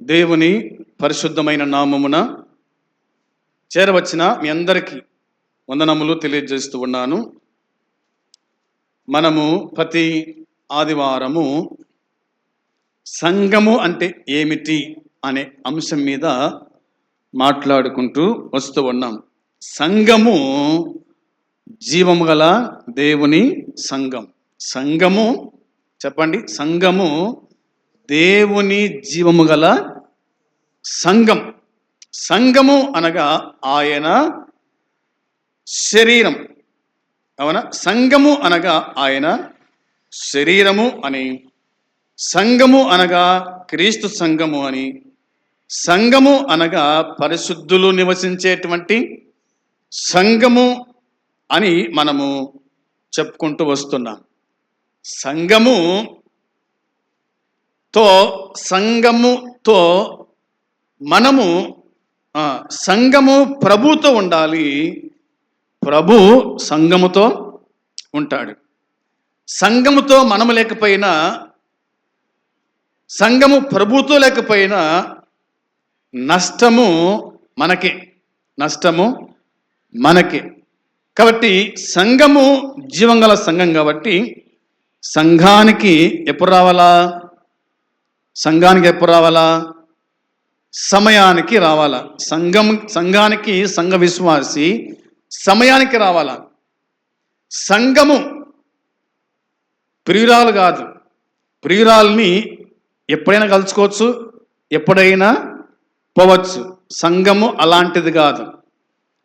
దేవుని పరిశుద్ధమైన నామమున చేరవచ్చిన మీ అందరికీ వందనములు తెలియజేస్తూ ఉన్నాను. మనము ప్రతి ఆదివారము సంఘము అంటే ఏమిటి అనే అంశం మీద మాట్లాడుకుంటూ వస్తూ ఉన్నాం. సంఘము జీవము గల దేవుని సంఘం. సంఘము చెప్పండి, సంఘము దేవుని జీవము గల సంఘం. సంఘము అనగా ఆయన శరీరం. అవునా? సంఘము అనగా ఆయన శరీరము అని, సంఘము అనగా క్రీస్తు సంఘము అని, సంఘము అనగా పరిశుద్ధులు నివసించేటువంటి సంఘము అని మనము చెప్పుకుంటూ వస్తున్నాం. సంఘముతో మనము సంఘము ప్రభుతో ఉండాలి, ప్రభు సంఘముతో ఉంటాడు. సంఘముతో మనము లేకపోయినా, సంఘము ప్రభుతో లేకపోయినా నష్టము మనకే. కాబట్టి సంఘము జీవంగల సంఘం కాబట్టి సంఘానికి ఎప్పుడు రావాలా? సమయానికి రావాలా. సంఘానికి సంఘ విశ్వాసి సమయానికి రావాలా. సంఘము ప్రియురాలు కాదు. ప్రియురాల్ని ఎప్పుడైనా కలుసుకోవచ్చు, ఎప్పుడైనా పోవచ్చు. సంఘము అలాంటిది కాదు.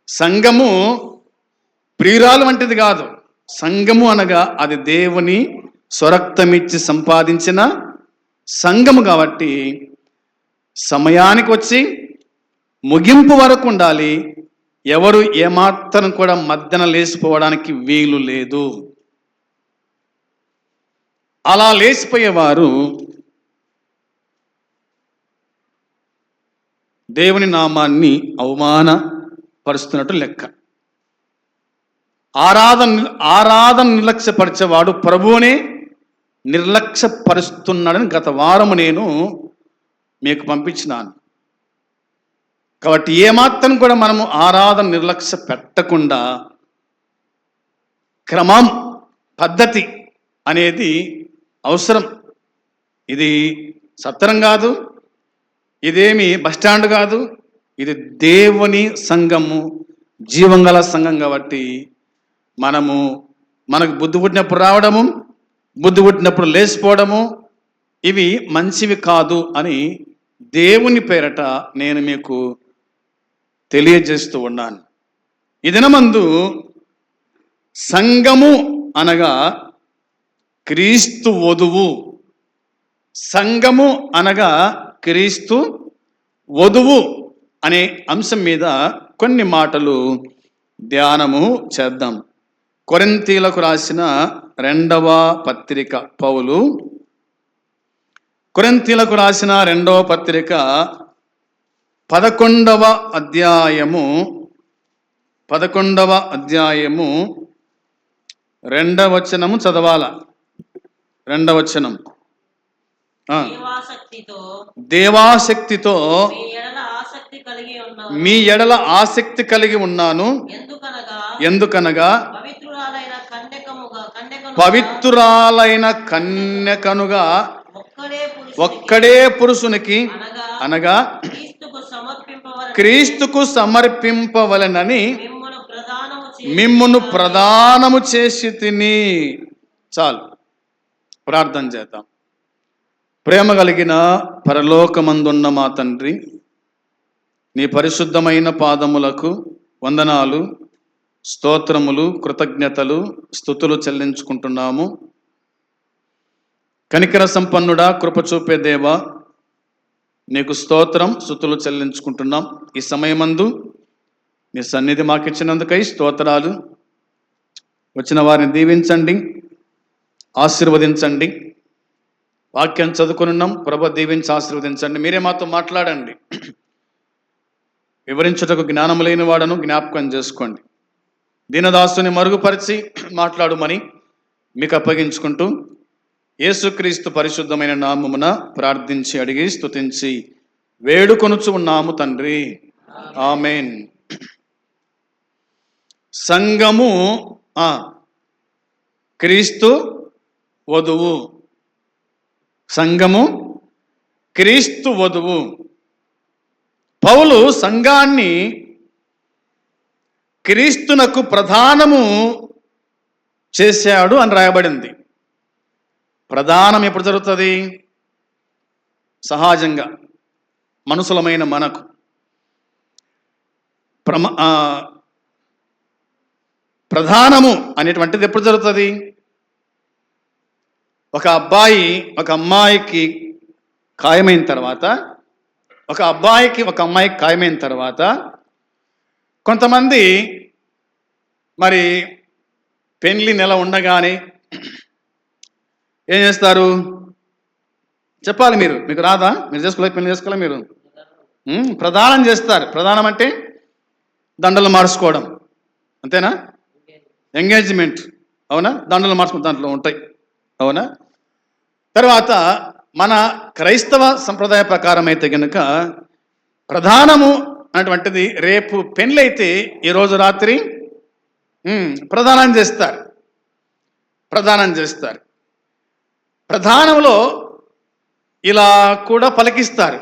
సంఘము ప్రియురాలు వంటిది కాదు. సంఘము అనగా అది దేవుని స్వరక్తమిచ్చి సంపాదించిన సంఘము కాబట్టి సమయానికి వచ్చి ముగింపు వరకు ఉండాలి. ఎవరు ఏమాత్రం కూడా మధ్యన లేచిపోవడానికి వీలు లేదు. అలా లేచిపోయేవారు దేవుని నామాన్ని అవమానపరుస్తున్నట్టు లెక్క. ఆరాధన నిర్లక్ష్యపరిచేవాడు ప్రభువునే నిర్లక్ష్యపరుస్తున్నాడని గత వారము నేను మీకు పంపించినాను. కాబట్టి ఏమాత్రం కూడా మనము ఆరాధన నిర్లక్ష్య పెట్టకుండా క్రమం, పద్ధతి అనేది అవసరం. ఇది సత్రం కాదు, ఇదేమి బస్టాండ్ కాదు, ఇది దేవుని సంఘము, జీవంగల సంఘం. కాబట్టి మనకు బుద్ధి పుట్టినప్పుడు రావడము, బుద్ధి పుట్టినప్పుడు లేచిపోవడము ఇవి మంచివి కాదు అని దేవుని పేరట నేను మీకు తెలియజేస్తూ ఉన్నాను. ఈ దినమందు సంఘము అనగా క్రీస్తు వధువు, సంఘము అనగా క్రీస్తు వధువు అనే అంశం మీద కొన్ని మాటలు ధ్యానము చేద్దాం. కొరింథీలకు రాసిన 2వ పత్రిక, పౌలు కొరింథీలకు రాసిన 2వ పత్రిక 11వ అధ్యాయము 2వ వచనము చదవాల. 2వ వచనం. దేవాసక్తితో మీ ఎడల ఆసక్తి కలిగి ఉన్నాను. ఎందుకనగా పవిత్రురాలైన కన్యకనుగా ఒక్కడే పురుషునికి అనగా క్రీస్తుకు సమర్పింపవలెనని మిమ్మును ప్రదానము చేసి తిని. చాలు, ప్రార్థన చేద్దాం. ప్రేమ కలిగిన పరలోకమందున్న మా తండ్రి, నీ పరిశుద్ధమైన పాదములకు వందనాలు, స్తోత్రములు, కృతజ్ఞతలు, స్తుతులు చెల్లించుకుంటున్నాము. కనికర సంపన్నుడా, కృప చూపే దేవా, నీకు స్తోత్రం, స్తుతులు చెల్లించుకుంటున్నాం. ఈ సమయమందు నీ సన్నిధి మాకిచ్చినందుకై స్తోత్రాలు. వచ్చిన వారిని దీవించండి, ఆశీర్వదించండి. వాక్యం చదువుకున్నాం, ప్రభు దీవించి ఆశీర్వదించండి. మీరే మాతో మాట్లాడండి. వివరించుటకు జ్ఞానం లేని వాడను జ్ఞాపకం చేసుకోండి. దీనదాసుని మరుగుపరిచి మాట్లాడుమని మీకు అప్పగించుకుంటూ యేసుక్రీస్తు పరిశుద్ధమైన నామమున ప్రార్థించి అడిగి స్తుతించి వేడుకొనుచు ఉన్నాము తండ్రి. ఆమేన్. సంఘము క్రీస్తు వధువు. సంఘము క్రీస్తు వధువు. పౌలు సంఘాన్ని క్రీస్తునకు ప్రధానము చేశాడు అని రాయబడింది. ప్రధానం ఎప్పుడు జరుగుతుంది? సహజంగా మనుషులమైన మనకు ప్రధానము అనేటువంటిది ఎప్పుడు జరుగుతుంది? ఒక అబ్బాయి ఒక అమ్మాయికి ఖాయమైన తర్వాత, ఒక అబ్బాయికి ఒక అమ్మాయికి ఖాయమైన తర్వాత కొంతమంది మరి పెళ్లి నెల ఉండగానే ఏం చేస్తారు? చెప్పాలి మీరు. మీకు రాదా? మీరు చేసుకోలే, పెళ్లి చేసుకోలే మీరు? ప్రదానం చేస్తారు. ప్రదానం అంటే దండలు మార్చుకోవడం, అంతేనా? ఎంగేజ్మెంట్, అవునా? దండలు మార్చుకుని దాంట్లో ఉంటాయి, అవునా? తర్వాత మన క్రైస్తవ సంప్రదాయ ప్రకారం అయితే కనుక ప్రధానము అనేటువంటిది రేపు పెళ్ళైతే ఈరోజు రాత్రి ప్రదానం చేస్తారు. ప్రదానం చేస్తారు. ప్రధానంలో ఇలా కూడా పలికిస్తారు,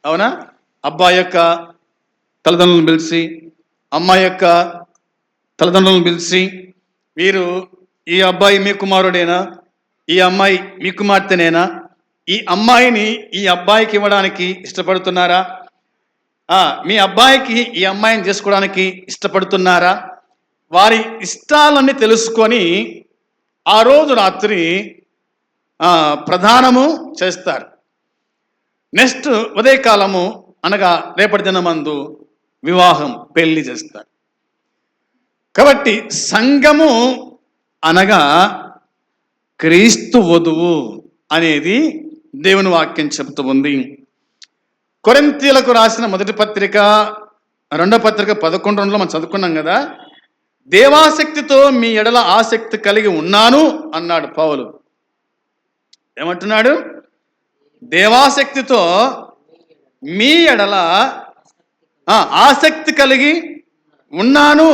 అవునా? అబ్బాయి యొక్క తల్లిదండ్రులను పిలిచి, అమ్మాయి యొక్క తల్లిదండ్రులను పిలిచి, వీరు ఈ అబ్బాయి మీ కుమారుడేనా, ఈ అమ్మాయి మీ కుమార్తెనేనా, ఈ అమ్మాయిని ఈ అబ్బాయికి ఇవ్వడానికి ఇష్టపడుతున్నారా, మీ అబ్బాయికి ఈ అమ్మాయిని చేసుకోవడానికి ఇష్టపడుతున్నారా? వారి ఇష్టాలన్నీ తెలుసుకొని ఆ రోజు రాత్రి ప్రధానము చేస్తారు. నెక్స్ట్ ఉదయకాలము అనగా రేపటి దినమందు వివాహం, పెళ్లి చేస్తారు. కాబట్టి సంఘము అనగా క్రీస్తు వధువు అనేది దేవుని వాక్యం చెబుతూ ఉంది. కొరింథీయులకు రాసిన మొదటి పత్రిక 2వ పత్రిక 11:2 మనం చదువుకున్నాం కదా. దేవాసక్తితో మీ ఎడల ఆసక్తి కలిగి ఉన్నాను అన్నాడు పౌలు. ఏమంటున్నాడు? దేవాసక్తితో మీ ఎడల ఆసక్తి కలిగి ఉన్నాను,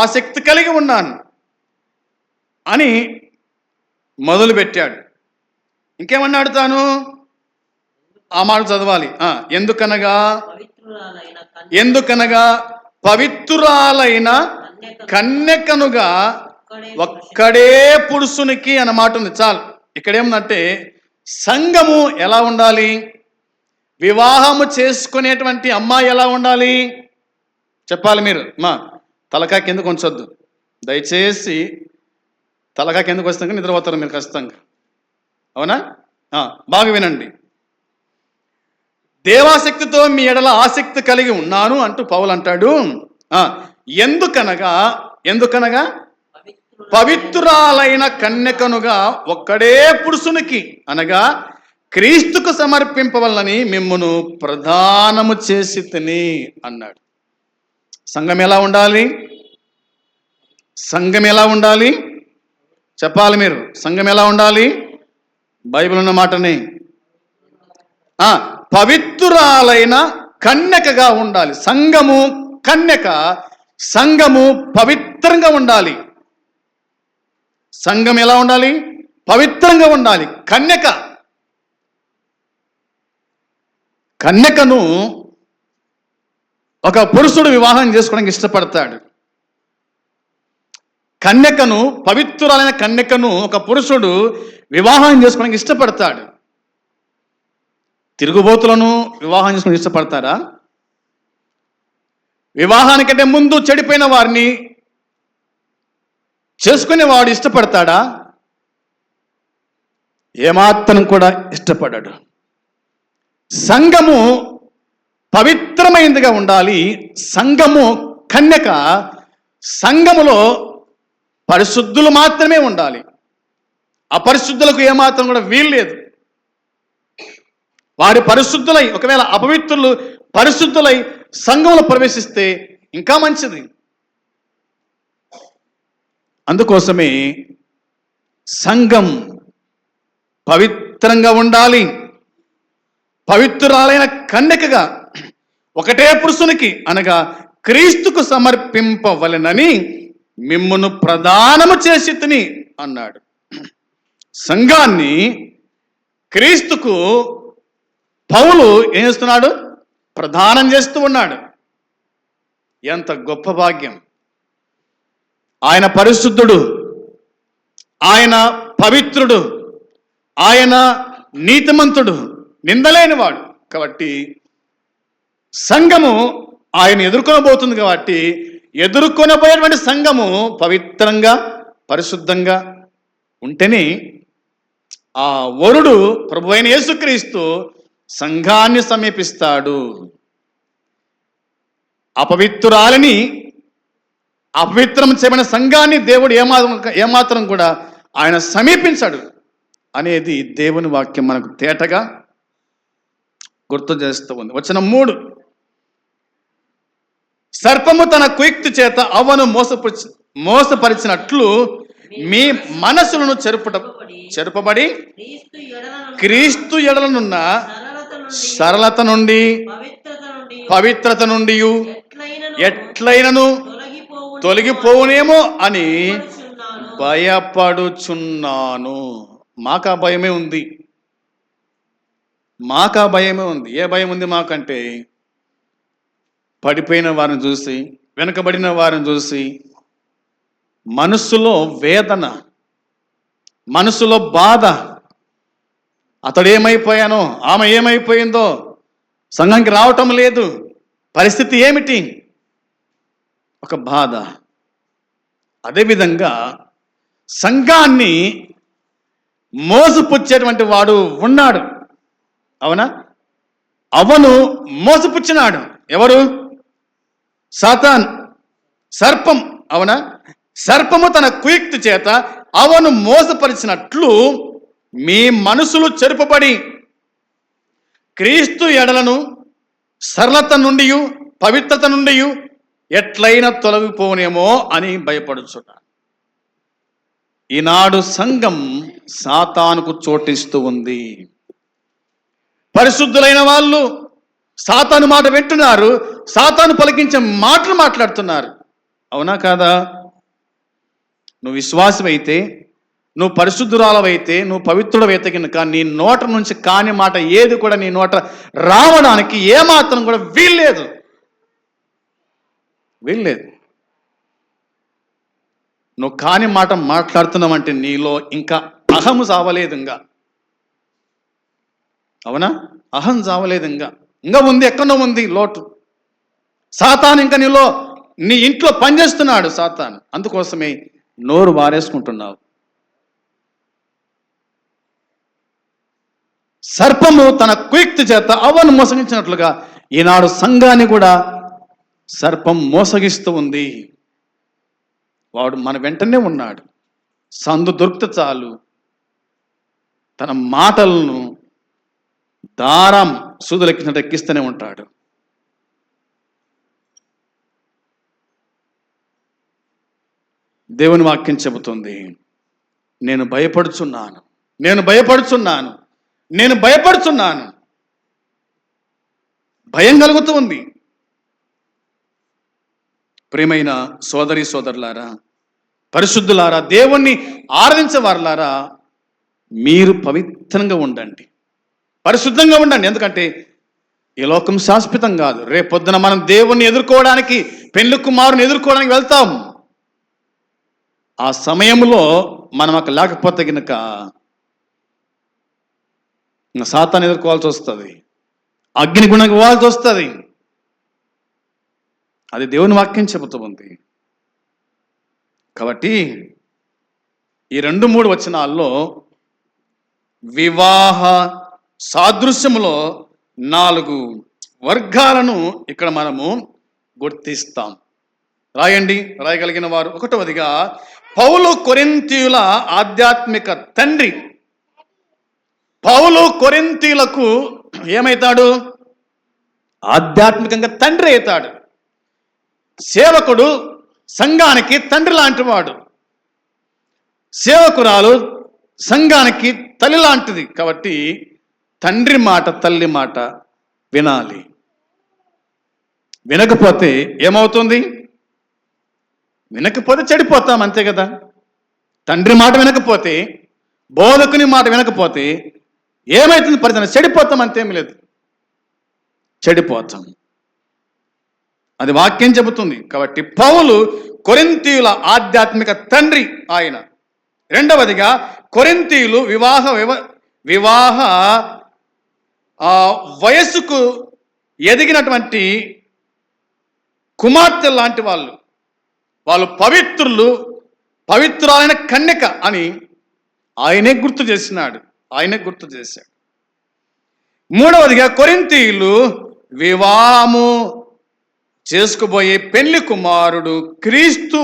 ఆసక్తి కలిగి ఉన్నాను అని మొదలుపెట్టాడు. ఇంకేమన్నాడు తాను? ఆ మాట చదవాలి. ఎందుకనగా పవిత్రురాలైన కన్యకనుగా ఒక్కడే పురుషునికి అన్నమాట ఉంది. చాలు. ఇక్కడేమంటే సంఘము ఎలా ఉండాలి, వివాహము చేసుకునేటువంటి అమ్మాయి ఎలా ఉండాలి చెప్పాలి మీరు. తలకాయ కిందకు ఉంచొద్దు దయచేసి. తలకాయ కిందకు వస్తాక నిద్రపోతారు మీరు ఖచ్చితంగా, అవునా? బాగా వినండి. దేవాసక్తితో మీ ఎడల ఆసక్తి కలిగి ఉన్నాను అంటూ పౌలు అంటాడు. ఎందుకనగా పవిత్రురాలైన కన్యకనుగా ఒక్కడే పురుషునికి అనగా క్రీస్తుకు సమర్పింపవలనని మిమ్మును ప్రదానము చేసి తిని అన్నాడు. సంఘం ఎలా ఉండాలి? సంఘం ఎలా ఉండాలి చెప్పాలి మీరు. సంఘం ఎలా ఉండాలి? బైబిల్ ఉన్న మాటని పవిత్రురాలైన కన్యకగా ఉండాలి. సంఘము కన్యక, సంఘము పవిత్రంగా ఉండాలి. సంఘం ఎలా ఉండాలి? పవిత్రంగా ఉండాలి. కన్యకను ఒక పురుషుడు వివాహం చేసుకోవడానికి ఇష్టపడతాడు. కన్యకను, పవిత్రురాలైన కన్యకను ఒక పురుషుడు వివాహం చేసుకోవడానికి ఇష్టపడతాడు. తిరుగుబోతులను వివాహం చేసుకుని ఇష్టపడతారా? వివాహానికంటే ముందు చెడిపోయిన వారిని చేసుకునేవాడు ఇష్టపడతాడా? ఏమాత్రం కూడా ఇష్టపడడు. సంఘము పవిత్రమైనదిగా ఉండాలి. సంఘము కన్యక, సంఘములో పరిశుద్ధులు మాత్రమే ఉండాలి. అపరిశుద్ధులకు ఏమాత్రం కూడా వీలు లేదు. వారి పరిశుద్ధులై, ఒకవేళ అపవిత్రులు పరిశుద్ధులై సంఘంలో ప్రవేశిస్తే ఇంకా మంచిది. అందుకోసమే సంఘం పవిత్రంగా ఉండాలి. పవిత్రురాలైన కన్యకగా ఒకటే పురుషునికి అనగా క్రీస్తుకు సమర్పింపవలెనని మిమ్మును ప్రదానము చేసి తిని అన్నాడు. సంఘాన్ని క్రీస్తుకు పౌలు ఏం చేస్తున్నాడు? ప్రదానం చేస్తూ ఉన్నాడు. ఎంత గొప్ప భాగ్యం! ఆయన పరిశుద్ధుడు, ఆయన పవిత్రుడు, ఆయన నీతిమంతుడు, నిందలేనివాడు. కాబట్టి సంఘము ఆయన ఎదుర్కొనబోతుంది. కాబట్టి ఎదుర్కొనబోయేటువంటి సంఘము పవిత్రంగా పరిశుద్ధంగా ఉంటేనే ఆ వరుడు ప్రభు అయిన యేసుక్రీస్తు సంఘాన్ని సమీపిస్తాడు. అపవిత్రురాలని, అపవిత్రం చేయబడిన సంఘాన్ని దేవుడు ఏమాత్రం కూడా ఆయన సమీపించాడు అనేది దేవుని వాక్యం మనకు తేటగా గుర్తు చేస్తూ ఉంది. వచనం 3, సర్పము తన కుయుక్తి చేత అవ్వను మోసపరిచినట్లు మీ మనసులను చెరుపబడి క్రీస్తు ఎడలనున్న సరళత నుండి పవిత్రత నుండి ఎట్లైనను తొలగిపోవునేమో అని భయపడుచున్నాను. మాకా భయమే ఉంది. మాకా భయమే ఉంది. ఏ భయం ఉంది మాకంటే, పడిపోయిన వారిని చూసి, వెనుకబడిన వారిని చూసి మనస్సులో వేదన, మనసులో బాధ. అతడు ఏమైపోయానో, ఆమె ఏమైపోయిందో, సంఘానికి రావటం లేదు, పరిస్థితి ఏమిటి, ఒక బాధ. అదేవిధంగా సంఘాన్ని మోసపుచ్చేటువంటి వాడు ఉన్నాడు. అవునా? అవను మోసపుచ్చినాడు. ఎవరు? సాతాన్, సర్పం. అవునా? సర్పము తన కుయుక్తి చేత అవను మోసపరిచినట్లు మీ మనసులు చెరుపబడి క్రీస్తు ఎడలను సరళత నుండి పవిత్రత నుండి ఎట్లయినా తొలగిపోనేమో అని భయపడుచుట. ఈనాడు సంఘం సాతానుకు చోటిస్తూ ఉంది. పరిశుద్ధులైన వాళ్ళు సాతాను మాట వింటున్నారు, సాతాను పలికించే మాటలు మాట్లాడుతున్నారు. అవునా కాదా? నువ్వు విశ్వాసమైతే, నువ్వు పరిశుద్ధురాలవైతే, నువ్వు పవిత్రుడవైతే కనుక నీ నోట నుంచి కాని మాట ఏది కూడా నీ నోట రావడానికి ఏమాత్రం కూడా వీల్లేదు. నువ్వు కాని మాట మాట్లాడుతున్నావంటే నీలో ఇంకా అహము సావలేదు. అవునా? అహం సావలేదు. ఇంకా ఉంది, ఎక్కడో ఉంది లోటు. సాతాను ఇంకా నీలో, నీ ఇంట్లో పనిచేస్తున్నాడు సాతాను. అందుకోసమే నోరు వారేసుకుంటున్నావు. సర్పము తన కుయుక్తి చేత అవ్వను మోసగించినట్లుగా ఈనాడు సంఘాన్ని కూడా సర్పం మోసగిస్తూ ఉంది. వాడు మన వెంటనే ఉన్నాడు. సందు దొరికితే చాలు తన మాటలను దారం సూదులెక్కినట్టు ఎక్కిస్తూనే ఉంటాడు. దేవుని వాక్యం చెబుతుంది, నేను భయపడుచున్నాను. భయం కలుగుతూ ఉంది. ప్రియమైన సోదరి సోదరులారా, పరిశుద్ధులారా, దేవుణ్ణి ఆరాధించేవారులారా, మీరు పవిత్రంగా ఉండండి, పరిశుద్ధంగా ఉండండి. ఎందుకంటే ఈ లోకం శాశ్వతం కాదు. రేపొద్దున మనం దేవుణ్ణి ఎదుర్కోవడానికి, పెళ్లి కుమారుని ఎదుర్కోవడానికి వెళ్తాం. ఆ సమయంలో మనం అక్కడ లేకపోతే కనుక సాతాన్ని ఎదుర్కోవాల్సి వస్తుంది, అగ్నిగుణంగా ఇవ్వాల్సి వస్తుంది. అది దేవుని వాక్యం చెబుతూ ఉంది. కాబట్టి ఈ 2-3 వచనాల్లో వివాహ సాదృశ్యములో 4 వర్గాలను ఇక్కడ మనము గుర్తిస్తాం. రాయగలిగిన వారు. 1వదిగా పౌలు కొరింథీయుల ఆధ్యాత్మిక తండ్రి. పౌలు కొరింథీయులకు ఏమైతాడు? ఆధ్యాత్మికంగా తండ్రి అవుతాడు. సేవకుడు సంఘానికి తండ్రి లాంటి వాడు, సేవకురాలు సంఘానికి తల్లి లాంటిది. కాబట్టి తండ్రి మాట తల్లి మాట వినాలి. వినకపోతే ఏమవుతుంది? వినకపోతే చెడిపోతాం, అంతే కదా. తండ్రి మాట వినకపోతే, బోధకుని మాట వినకపోతే ఏమవుతుంది? పరిస్థితి చెడిపోతాం, అంతేమీ లేదు, చెడిపోతాం. అది వాక్యం చెబుతుంది. కాబట్టి పౌలు కొరింథీయుల ఆధ్యాత్మిక తండ్రి ఆయన. రెండవదిగా కొరింథీయులు వివాహ వయస్సుకు ఎదిగినటువంటి కుమార్తె లాంటి వాళ్ళు పవిత్రులు, పవిత్రులైన కన్యక అని ఆయనే గుర్తు చేశాడు. మూడవదిగా కొరింథీయులు వివాహము చేసుకుపోయే పెళ్లి కుమారుడు క్రీస్తు.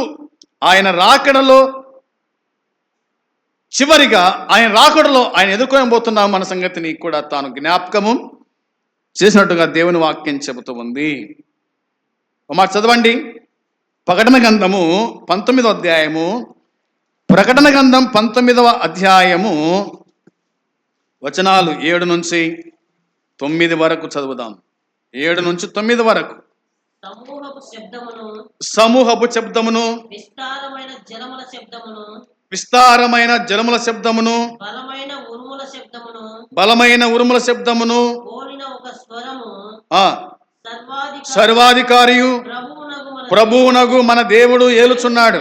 ఆయన రాకడలో చివరిగా ఆయన రాకడలో ఆయన ఎదుర్కొనబోతున్నాం మన సంగతిని కూడా తాను జ్ఞాపకము చేసినట్టుగా దేవుని వాక్యం చెబుతూ ఉంది. మాట చదవండి. ప్రకటన గ్రంథము 19వ అధ్యాయము, ప్రకటన గ్రంథం 19వ అధ్యాయము వచనాలు 7 నుంచి 9 వరకు చదువుదాం. 7 నుంచి 9 వరకు. సమూహపు శబ్దమును, విస్తారమైన జలముల శబ్దమును, బలమైన ఉరుముల శబ్దమును, సర్వాధికారియు ప్రభువునగు మన దేవుడు ఏలుచున్నాడు.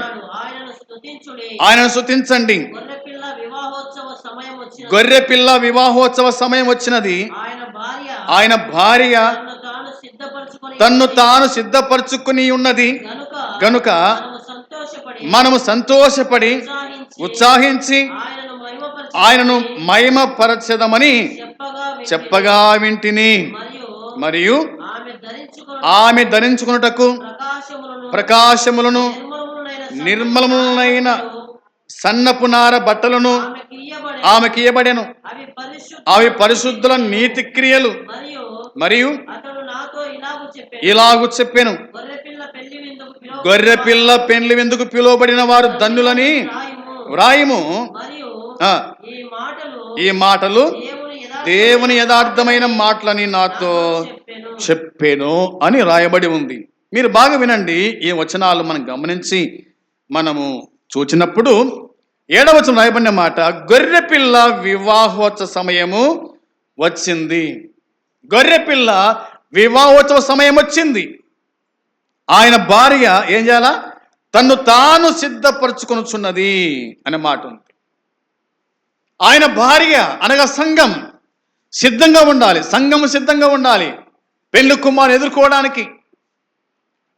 ఆయనను స్తుతించండి. గొర్రెపిల్ల వివాహోత్సవ సమయం వచ్చినది. ఆయన భార్య తన్ను తాను సిద్ధపరచుకుని ఉన్నది గనుక మనము సంతోషపడి ఉత్సాహించి ఆయనను మహిమపరచెదమని చెప్పగా వింటిని. మరియు ఆమె ధరించుకున్నటకు ప్రకాశములను నిర్మలములైన సన్నపు నార బట్టలను ఆమెకి ఇయ్యబడెను. అవి పరిశుద్ధుల నీతి క్రియలు. మరియు ఇలాగు చెప్పెను, గొర్రెపిల్ల పెండ్లి విందుకు పిలువబడిన వారు ధన్యులని వ్రాయము. ఈ మాటలు దేవుని యథార్థమైన మాటలని నాతో చెప్పెను అని రాయబడి ఉంది. మీరు బాగా వినండి. ఈ వచనాలు మనం గమనించి మనము చూచినప్పుడు 7వ వచనం రాయబడిన మాట, గొర్రెపిల్ల వివాహోత్సవ సమయము వచ్చింది. గొర్రెపిల్ల వివాహోత్సవ సమయం వచ్చింది. ఆయన భార్య ఏం చేయాలా? తన్ను తాను సిద్ధపరచుకొనుచున్నది అనే మాట ఉంది. ఆయన భార్య అనగా సంఘం సిద్ధంగా ఉండాలి. సంఘము సిద్ధంగా ఉండాలి పెళ్లి కుమారుని ఎదుర్కోవడానికి.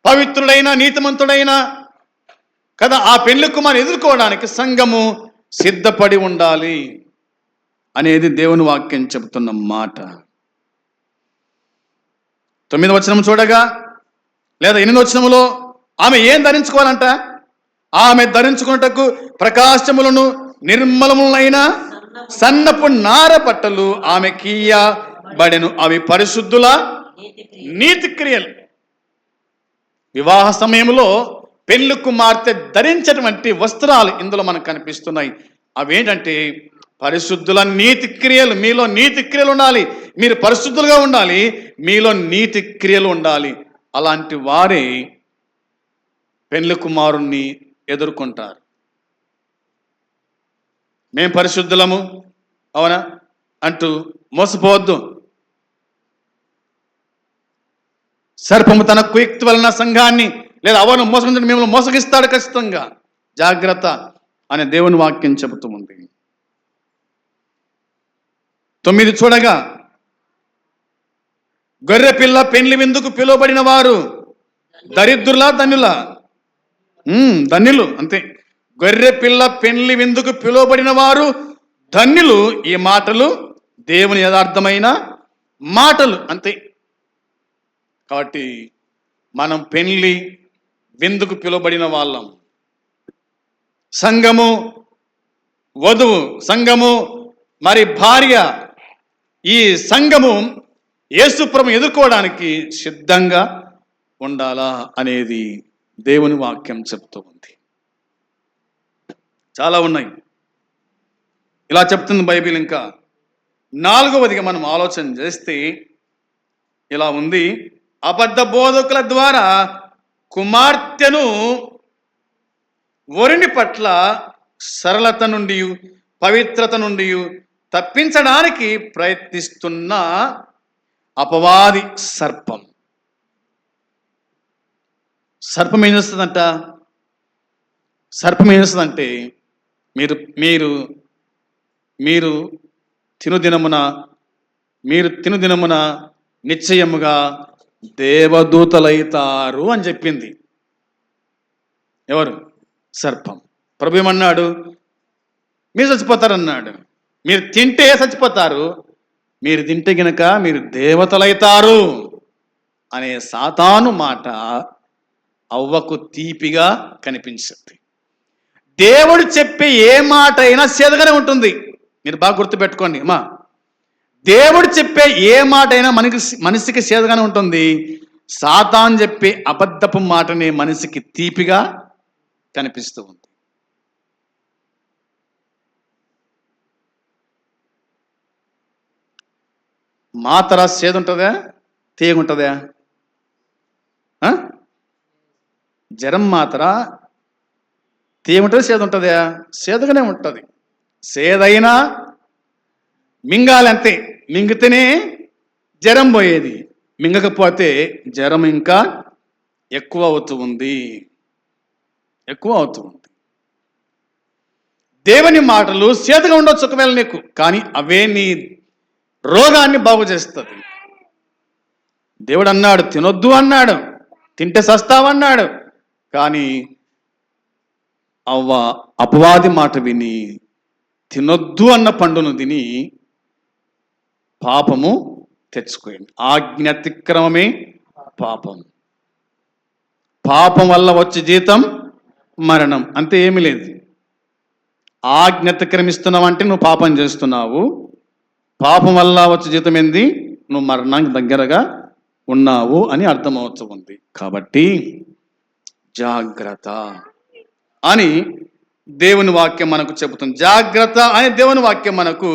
పవిత్రుడైన నీతిమంతుడైన కదా ఆ పెళ్లి కుమారుని ఎదుర్కోవడానికి సంఘము సిద్ధపడి ఉండాలి అనేది దేవుని వాక్యం చెబుతున్న మాట. 9వ వచనం చూడగా, లేదా 8వ వచనంలో ఆమె ఏం ధరించుకోవాలంట? ఆమె ధరించుకున్నటకు ప్రకాశములను నిర్మలములైన సన్నపు నార బట్టలు ఆమెకి ఇయ్యబడెను. అవి పరిశుద్ధుల నీతి క్రియలు. వివాహ సమయంలో పెళ్లి కుమార్తె ధరించేటువంటి వస్త్రాలు ఇందులో మనకు కనిపిస్తున్నాయి. అవేంటంటే పరిశుద్ధుల నీతి క్రియలు. మీలో నీతి క్రియలు ఉండాలి. మీరు పరిశుద్ధులుగా ఉండాలి. మీలో నీతి క్రియలు ఉండాలి. అలాంటి వారే పెళ్లి కుమారుణ్ణి ఎదుర్కొంటారు. మేం పరిశుద్ధులము అవునా అంటూ మోసపోవద్దు. సర్పము తన కుయుక్తి వలన సంఘాన్ని లేదా అవను మోసగించడం మిమ్మల్ని మోసగిస్తాడు ఖచ్చితంగా. జాగ్రత్త అనే దేవుని వాక్యం చెబుతూ ఉంది. 9 చూడగా, గొర్రెపిల్ల పెండ్లి విందుకు పిలువబడిన వారు దరిద్రులా ధన్యులా? ధన్యులు, అంతే. గొర్రెపిల్ల పెండ్లి విందుకు పిలువబడిన వారు ధన్యులు. ఈ మాటలు దేవుని యథార్థమైన మాటలు, అంతే. కాబట్టి మనం పెండ్లి విందుకు పిలువబడిన వాళ్ళం. సంఘము వధువు, సంఘము మరి భార్య, ఈ సంఘము యేసుప్రభుని ఎదుర్కోవడానికి సిద్ధంగా ఉండాలా అనేది దేవుని వాక్యం చెప్తూ ఉంది. చాలా ఉన్నాయి. ఇలా చెప్తుంది బైబిల్. ఇంకా నాలుగవదిగా మనం ఆలోచన చేస్తే ఇలా ఉంది, అబద్ధ బోధకుల ద్వారా కుమార్తెను వరుని పట్ల సరళత నుండి పవిత్రత నుండి తప్పించడానికి ప్రయత్నిస్తున్న అపవాది సర్పం. సర్పం ఏం చేస్తుందంట? సర్పం ఏం చేస్తుందంటే మీరు మీరు మీరు తినుదినమున నిశ్చయముగా దేవదూతలైతారు అని చెప్పింది. ఎవరు? సర్పం. ప్రభు ఏమన్నాడు? మీరు చచ్చిపోతారన్నాడు. మీరు తింటే చచ్చిపోతారు, మీరు తింటే గనక మీరు దేవతలైతారు అనే సాతాను మాట అవ్వకు తీపిగా కనిపించింది. దేవుడు చెప్పే ఏ మాట అయినా చేదుగానే ఉంటుంది. మీరు బాగా గుర్తుపెట్టుకోండి అమ్మా. దేవుడు చెప్పే ఏ మాట అయినా మనిషికి చేదుగానే ఉంటుంది. సాతాను చెప్పే అబద్ధపు మాటనే మనిషికి తీపిగా కనిపిస్తూ ఉంది. మాతర చేదు ఉంటుందా, తీయగుంటుందా? జరం మాత్ర తీయగుంటుంది, చేదు ఉంటుందా? చేదుగానే ఉంటుంది. చేదైనా మింగాలి అంతే. మింగితేనే జ్వరం పోయేది, మింగకపోతే జ్వరం ఇంకా ఎక్కువ అవుతూ ఉంది. దేవుని మాటలు చేదుగా ఉండొచ్చు ఒకవేళ నీకు, కానీ అవే నీ రోగాన్ని బాగు చేస్తుంది. దేవుడు అన్నాడు తినొద్దు అన్నాడు, తింటే సస్తావన్నాడు. కానీ అవ్వ అపవాది మాట విని తినొద్దు అన్న పండును తిని పాపము తెచ్చుకోండి. ఆజ్ఞ అతిక్రమమే పాపం. పాపం వల్ల వచ్చే జీతం మరణం, అంతే, ఏమీ లేదు. ఆజ్ఞ అతిక్రమిస్తున్నావు అంటే నువ్వు పాపం చేస్తున్నావు. పాపం వల్ల వచ్చే జీతం ఏంది? నువ్వు మరణానికి దగ్గరగా ఉన్నావు అని అర్థమవుతూ ఉంది. కాబట్టి జాగ్రత్త అని దేవుని వాక్యం మనకు చెబుతుంది. జాగ్రత్త అని దేవుని వాక్యం మనకు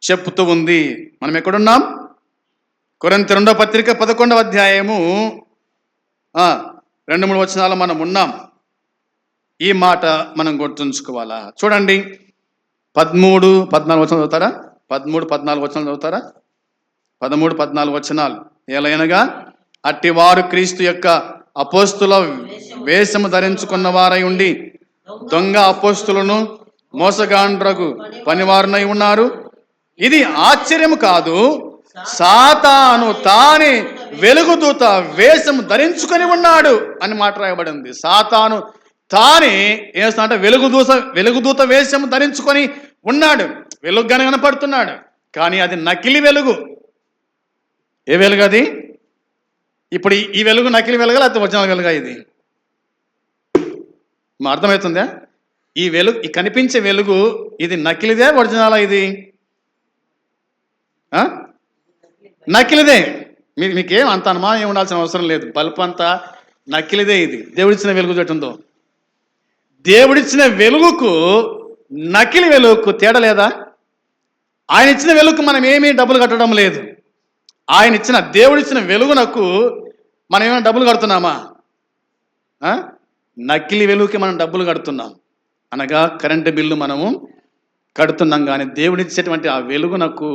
చెప్తూ ఉంది. మనం ఎక్కడున్నాం? కొరింథీ 2వ పత్రిక 11వ అధ్యాయము 2-3 వచనాలు మనం ఉన్నాం. ఈ మాట మనం గుర్తుంచుకోవాలా? చూడండి, 13-14 వచనాలు చదువుతారా? 13-14 వచనాలు చదువుతారా? 13-14 వచనాలు. ఏలైనగా అట్టివారు క్రీస్తు యొక్క అపోస్తుల వేషము ధరించుకున్న వారై ఉండి దొంగ అపోస్తులను మోసగాండ్రగు పనివారునై ఉన్నారు. ఇది ఆశ్చర్యం కాదు, సాతాను తానే వెలుగుదూత వేషం ధరించుకొని ఉన్నాడు అని మాట రాయబడింది. సాతాను తానే ఏమంటే వెలుగుదూత వేషం ధరించుకొని ఉన్నాడు. వెలుగుగానే కనపడుతున్నాడు, కానీ అది నకిలీ వెలుగు. ఏ వెలుగు అది? ఇప్పుడు ఈ వెలుగు నకిలీ వెలుగా లేకపోతే ఒరిజినల్ వెలుగా? ఇది అర్థమవుతుందా? ఈ వెలుగు, ఈ కనిపించే వెలుగు ఇది నకిలీదే ఒరిజినలా? ఇది నకిలీదే. మీకేం అంత అనుమానం ఏమి ఉండాల్సిన అవసరం లేదు. బల్బ్ అంతా నకిలీదే. ఇది దేవుడిచ్చిన వెలుగు చెట్టుందో, దేవుడిచ్చిన వెలుగుకు నకిలీ వెలుగుకు తేడా లేదా? ఆయన ఇచ్చిన వెలుగుకు మనం ఏమీ డబ్బులు కట్టడం లేదు. ఆయన ఇచ్చిన దేవుడిచ్చిన వెలుగునకు మనం ఏమైనా డబ్బులు కడుతున్నామా? నకిలీ వెలుగుకి మనం డబ్బులు కడుతున్నాం, అనగా కరెంటు బిల్లు మనము కడుతున్నాం. కానీ దేవుడిచ్చేటువంటి ఆ వెలుగునకు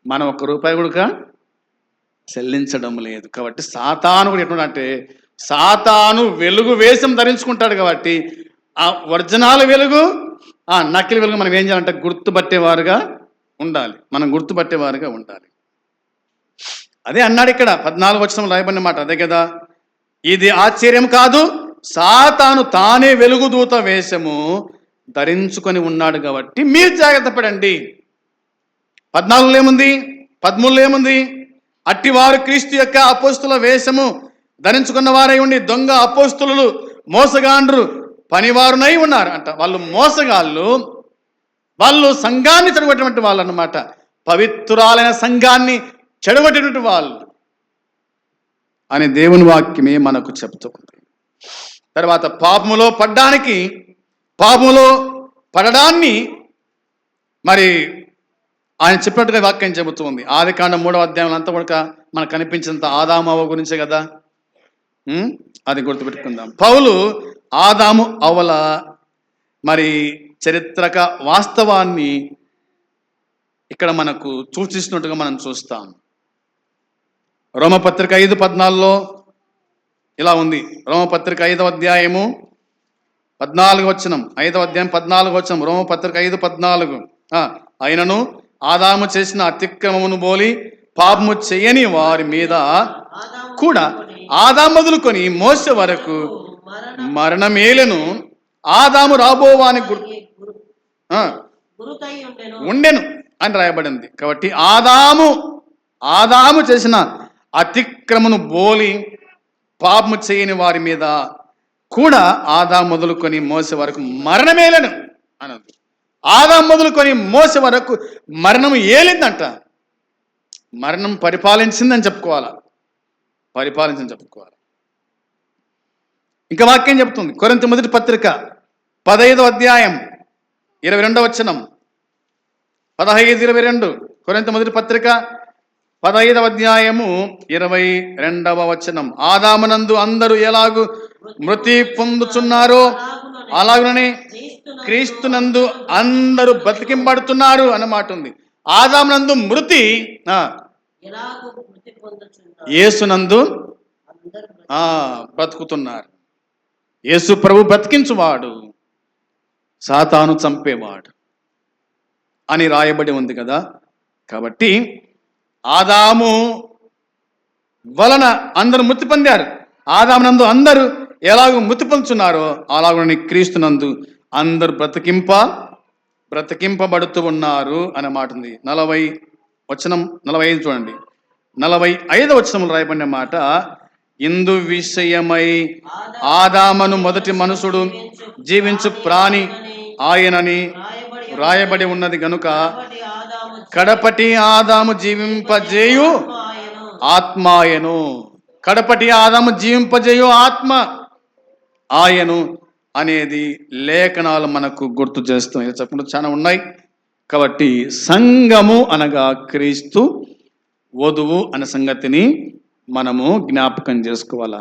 మనం ₹1 కూడా చెల్లించడం లేదు. కాబట్టి సాతాను కూడా ఎట్లుంటే, సాతాను వెలుగు వేషం ధరించుకుంటాడు. కాబట్టి ఆ ఒరిజినల్ వెలుగు, ఆ నకిలీ వెలుగు మనం ఏం చేయాలంటే గుర్తుపట్టేవారుగా ఉండాలి. మనం గుర్తుపట్టేవారుగా ఉండాలి. అదే అన్నాడు ఇక్కడ 14వ వచనం రాయబడిన మాట అదే కదా. ఇది ఆశ్చర్యం కాదు, సాతాను తానే వెలుగుదూత వేషము ధరించుకొని ఉన్నాడు. కాబట్టి మీరు జాగ్రత్త పడండి. 14లో ఏముంది? 13లో ఏముంది? అట్టివారు క్రీస్తు యొక్క అపోస్తుల వేషము ధరించుకున్న వారై ఉండి దొంగ అపోస్తులు మోసగాండ్రు పనివారునై ఉన్నారు అంట. వాళ్ళు మోసగాళ్ళు, వాళ్ళు సంఘాన్ని చెడగొట్టినటువంటి వాళ్ళు అన్నమాట. పవిత్రురాలైన సంఘాన్ని చెడగొట్టినటువంటి వాళ్ళు అని దేవుని వాక్యమే మనకు చెప్తుంది. తర్వాత పాపములో పడడాన్ని మరి ఆయన చెప్పినట్టుగా వాక్యం చెబుతుంది. ఆదికాండం 3వ అధ్యాయంలో అంతా కూడా మనకు కనిపించినంత ఆదాము అవ్వ గురించే కదా. అది గుర్తుపెట్టుకుందాం. పౌలు ఆదాము అవ్వల మరి చరిత్రక వాస్తవాన్ని ఇక్కడ మనకు సూచిస్తున్నట్టుగా మనం చూస్తాం. రోమపత్రిక 5:14 ఇలా ఉంది. రోమపత్రిక 5వ అధ్యాయము 14వ వచనం, 5వ అధ్యాయం 14వ వచనం, రోమపత్రిక 5:14. అయినను ఆదాము చేసిన అతిక్రమమును బోలి పాపము చేయని వారి మీద కూడా ఆదాము మొదలుకొని మోసే వరకు మరణమేలెను. ఆదాము రాబోవానికి ఉండెను అని రాయబడింది. కాబట్టి ఆదాము చేసిన అతిక్రమను బోలి పాపము చేయని వారి మీద కూడా ఆదాము మొదలుకొని మోసే వరకు మరణమేలెను అన్నది. ఆదాము మొదలుకొని మోసే వరకు మరణం ఏలిందంట. మరణం పరిపాలించిందని చెప్పుకోవాలా, ఇంకా వాక్యం చెప్తుంది. కొరింథీ మొదటి పత్రిక 15వ అధ్యాయం 22వ వచనం, 15:22. కొరింథీ మొదటి పత్రిక 15వ అధ్యాయము 22వ వచనం. ఆదామునందు అందరూ ఎలాగూ మృతి పొందుచున్నారో అలాగనే క్రీస్తునందు అందరూ బతికింపబడుతున్నారు అన్నమాట ఉంది. ఆదామునందు మృతి, యేసునందు బ్రతుకుతున్నారు. యేసు ప్రభు బ్రతికించువాడు, సాతాను చంపేవాడు అని రాయబడి ఉంది కదా. కాబట్టి ఆదాము వలన అందరూ మృతి పొందారు. ఆదామునందు అందరూ ఎలాగో మృతి పొందుతున్నారో అలాగని క్రీస్తునందు అందరూ బ్రతికింపబడుతూ ఉన్నారు అనే మాట ఉంది. 45 చూడండి. 45వ వచనంలో రాయబడిన మాట, ఇందు విషయమై ఆదామును మొదటి మనుషుడు జీవించు ప్రాణి ఆయనని రాయబడి ఉన్నది గనుక కడపటి ఆదాము జీవింపజేయు ఆత్మాయను. కడపటి ఆదాము జీవింపజేయు ఆత్మ ఆయను అనేది లేఖనాలు మనకు గుర్తు చేస్తున్నాయి. చెప్పకుండా చాలా ఉన్నాయి. కాబట్టి సంఘము అనగా క్రీస్తు వధువు అనే సంగతిని మనము జ్ఞాపకం చేసుకోవాలా.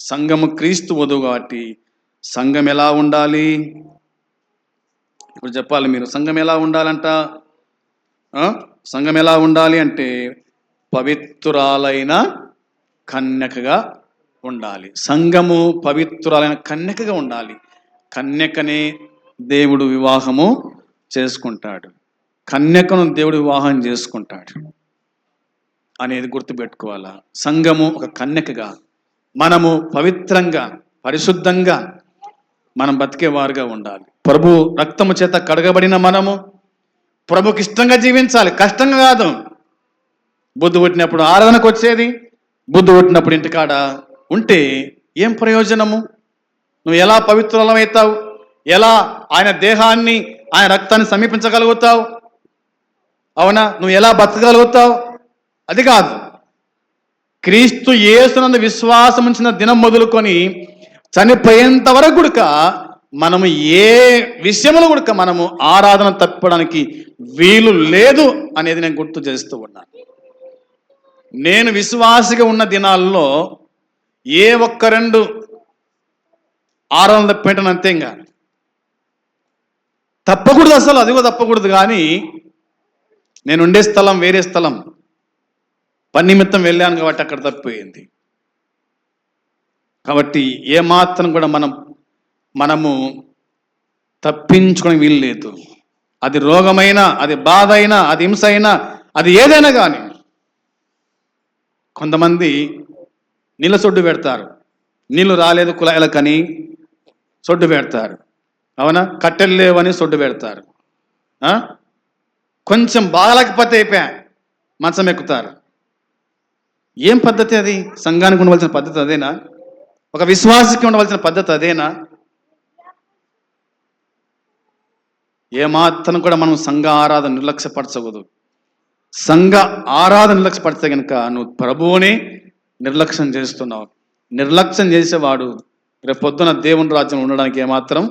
సంఘము క్రీస్తు వధువు కాబట్టి సంఘం ఎలా ఉండాలి? ఇప్పుడు చెప్పాలి మీరు. సంఘం ఎలా ఉండాలంట? సంఘం ఎలా ఉండాలి అంటే పవిత్రురాలైన కన్యకగా ఉండాలి. సంఘము పవిత్రురాలైన కన్యకగా ఉండాలి. కన్యకనే దేవుడు వివాహము చేసుకుంటాడు. కన్యకను దేవుడు వివాహం చేసుకుంటాడు అనేది గుర్తుపెట్టుకోవాలా. సంఘము ఒక కన్యకగా, మనము పవిత్రంగా పరిశుద్ధంగా మనం బతికేవారుగా ఉండాలి. ప్రభు రక్తము చేత కడగబడిన మనము ప్రభుకి ఇష్టంగా జీవించాలి, కష్టంగా కాదు. బుద్ధి పుట్టినప్పుడు ఆరాధనకు వచ్చేది, బుద్ధి పుట్టినప్పుడు ఇంటికాడ ఉంటే ఏం ప్రయోజనము? నువ్వు ఎలా పవిత్రులమవుతావు? ఎలా ఆయన దేహాన్ని, ఆయన రక్తాన్ని సమీపించగలుగుతావు? అవునా? నువ్వు ఎలా బతకగలుగుతావు? అది కాదు. క్రీస్తు యేసునందు విశ్వాసం ఉంచిన దినం మొదలుకొని చనిపోయేంత వరకు గుడక మనము ఏ విషయంలో గుడక మనము ఆరాధన తప్పడానికి వీలు లేదు అనేది నేను గుర్తు చేస్తూ ఉన్నాను. నేను విశ్వాసిగా ఉన్న దినాల్లో ఏ ఒక్క 2 ఆరాధన తప్పేంటని అంతేగా తప్పకూడదు, అసలు అదిగో తప్పకూడదు. కానీ నేను ఉండే స్థలం వేరే స్థలం, పని నిమిత్తం వెళ్ళాను కాబట్టి అక్కడ తప్పిపోయింది. కాబట్టి ఏమాత్రం కూడా మనము తప్పించుకొని వీలు లేదు. అది రోగమైనా, అది బాధ అయినా, అది హింస అయినా, అది ఏదైనా కానీ. కొంతమంది నీళ్ళ సొడ్డు పెడతారు, నీళ్ళు రాలేదు కుళాయిలకని సొడ్డు పెడతారు. అవునా? కట్టెలు లేవని సొడ్డు పెడతారు. కొంచెం బాగలేకపోతే అయిపోయా మంచం ఎక్కుతారు. ఏం పద్ధతి అది? సంఘానికి ఉండవలసిన పద్ధతి అదేనా? ఒక విశ్వాసికి ఉండవలసిన పద్ధతి అదేనా? ఏమాత్రం కూడా మనం సంఘ ఆరాధన నిర్లక్ష్యపరచకూడదు. సంఘ ఆరాధన నిర్లక్ష్యపడితే కనుక నువ్వు ప్రభువుని నిర్లక్ష్యం చేస్తున్నావు. నిర్లక్ష్యం చేసేవాడు రేపొద్దున దేవుని రాజ్యం ఉండడానికి ఏమాత్రం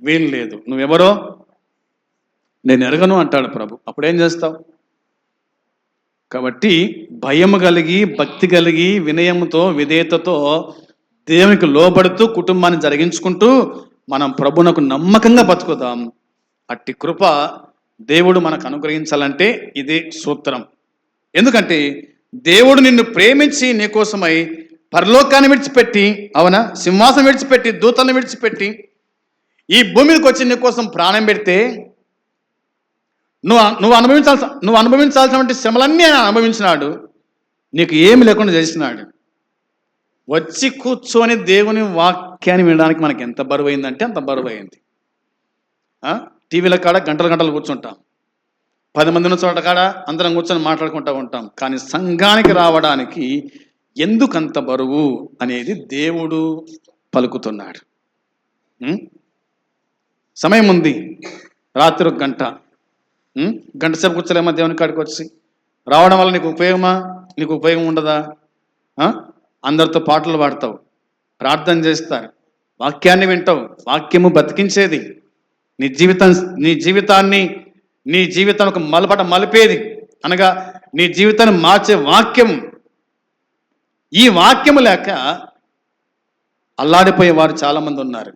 వీలు లేదు. నువ్వెవరో నేను ఎరగను అంటాడు ప్రభు. అప్పుడేం చేస్తావు? కాబట్టి భయము కలిగి, భక్తి కలిగి, వినయముతో, విధేయతతో దేవునికి లోబడుతూ కుటుంబాన్ని జరిగించుకుంటూ మనం ప్రభునకు నమ్మకంగా బతుకుదాం. అట్టి కృప దేవుడు మనకు అనుగ్రహించాలంటే ఇదే సూత్రం. ఎందుకంటే దేవుడు నిన్ను ప్రేమించి నీకోసమై పరలోకాన్ని విడిచిపెట్టి, అవునా, సింహాసనం విడిచిపెట్టి, దూతలను విడిచిపెట్టి ఈ భూమి మీదకి వచ్చి నీకోసం ప్రాణం పెడితే నువ్వు అనుభవించాల్సినటువంటి శ్రమలన్నీ ఆయన అనుభవించినాడు. నీకు ఏమి లేకుండా చేసినాడు. వచ్చి కూర్చొని దేవుని వాక్యాన్ని వినడానికి మనకి ఎంత బరువు అయిందంటే అంత బరువు అయింది. టీవీల కాడ గంటలు గంటలు కూర్చుంటాం, 10 మంది ఉన్న చోట కాడ అందరం కూర్చొని మాట్లాడుకుంటూ ఉంటాం. కానీ సంఘానికి రావడానికి ఎందుకంత బరువు అనేది దేవుడు పలుకుతున్నాడు. సమయం ఉంది, రాత్రి 1 గంట, గంట సేపు కూర్చోలేమా దేవుని కాడికి వచ్చి? రావడం వల్ల నీకు ఉపయోగమా? నీకు ఉపయోగం ఉండదా? అందరితో పాటలు పాడతావు, ప్రార్థన చేస్తారు, వాక్యాన్ని వింటావు. వాక్యము బతికించేది, నీ జీవితాన్ని ఒక మలిపేది, అనగా నీ జీవితాన్ని మార్చే వాక్యము. ఈ వాక్యము లేక అల్లాడిపోయే వారు చాలామంది ఉన్నారు.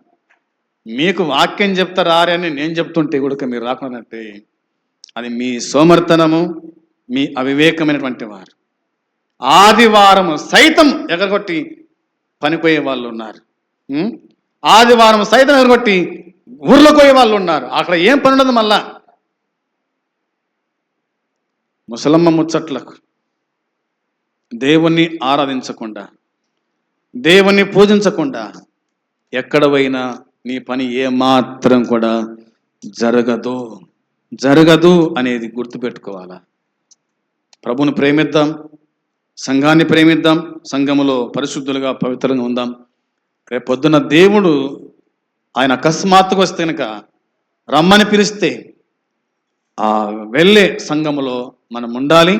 మీకు వాక్యం చెప్తారా అని నేను చెప్తుంటే కూడా మీరు రాకున్నట్టే అది మీ సోమర్తనము, మీ అవివేకమైనటువంటి వారు. ఆదివారము సైతం ఎగరగొట్టి పనిపోయే వాళ్ళు ఉన్నారు. ఆదివారం సైతం ఎగరగొట్టి ఊర్లోకి పోయే వాళ్ళు ఉన్నారు. అక్కడ ఏం పని ఉండదు. మళ్ళా ముసలమ్మ ముచ్చట్లకు, దేవుణ్ణి ఆరాధించకుండా, దేవుణ్ణి పూజించకుండా ఎక్కడ పోయినా నీ పని ఏమాత్రం కూడా జరగదు అనేది గుర్తుపెట్టుకోవాలా. ప్రభుని ప్రేమిద్దాం, సంఘాన్ని ప్రేమిద్దాం, సంఘములో పరిశుద్ధులుగా పవిత్రంగా ఉందాం. రేపొద్దున దేవుడు ఆయన అకస్మాత్తుగా వస్తే కనుక రమ్మని పిలిస్తే ఆ వెళ్ళే సంఘములో మనం ఉండాలి.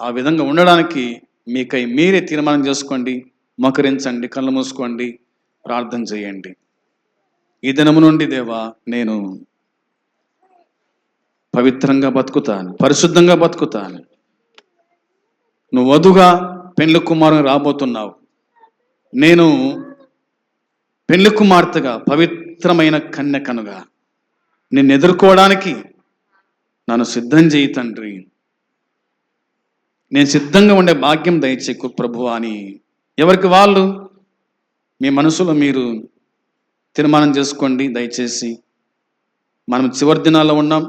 ఆ విధంగా ఉండడానికి మీకై మీరే తీర్మానం చేసుకోండి, మోకరించండి, కళ్ళు మూసుకోండి, ప్రార్థన చేయండి. ఈ దినము నుండి దేవా, నేను పవిత్రంగా బతుకుతాను, పరిశుద్ధంగా బతుకుతాను. నువ్వు వధుగా పెళ్లి కుమారుని రాబోతున్నావు. నేను పెళ్లి కుమార్తెగా, పవిత్రమైన కన్యకనుగా నిన్ను ఎదుర్కోవడానికి నన్ను సిద్ధం చేయి తండ్రి. నేను సిద్ధంగా ఉండే భాగ్యం దయచేకు ప్రభువా అని ఎవరికి వాళ్ళు మీ మనసులో మీరు తీర్మానం చేసుకోండి. దయచేసి మనం చివరి దినాల్లో ఉన్నాం.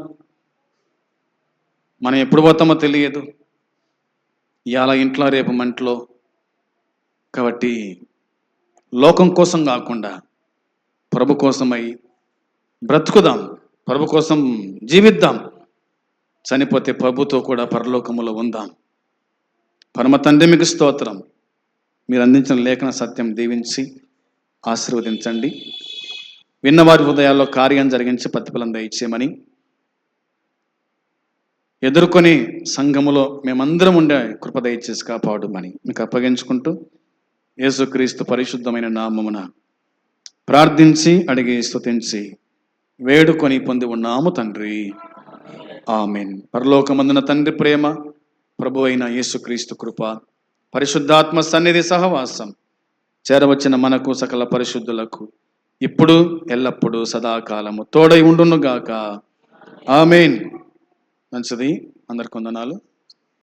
మనం ఎప్పుడు పోతామో తెలియదు. ఇవాళ ఇంట్లో, రేపు మంటలో. కాబట్టి లోకం కోసం కాకుండా ప్రభు కోసమై బ్రతుకుదాం, ప్రభు కోసం జీవిద్దాం. చనిపోతే ప్రభుతో కూడా పరలోకములో ఉందాం. పరమ తండ్రి మీకు స్తోత్రం. మీరు అందించిన లేఖన సత్యం దీవించి ఆశీర్వదించండి. విన్నవారి హృదయాల్లో కార్యం జరిగించి ప్రతిఫలం దయచేయమని, ఎదుర్కొని సంఘములో మేమందరం ఉండే కృప దయచేసి కాపాడుమని మీకు అప్పగించుకుంటూ యేసుక్రీస్తు పరిశుద్ధమైన నామమున ప్రార్థించి అడిగి స్తుతించి వేడుకొని పొంది ఉన్నాము తండ్రి. ఆమేన్. పరలోకమందున తండ్రి ప్రేమ, ప్రభు అయిన యేసుక్రీస్తు కృప, పరిశుద్ధాత్మ సన్నిధి సహవాసం చేరవచ్చిన మనకు సకల పరిశుద్ధులకు ఇప్పుడు ఎల్లప్పుడూ సదాకాలము తోడై ఉండునుగాక. ఆమేన్. మంచిది. అందరికి వందనాలు.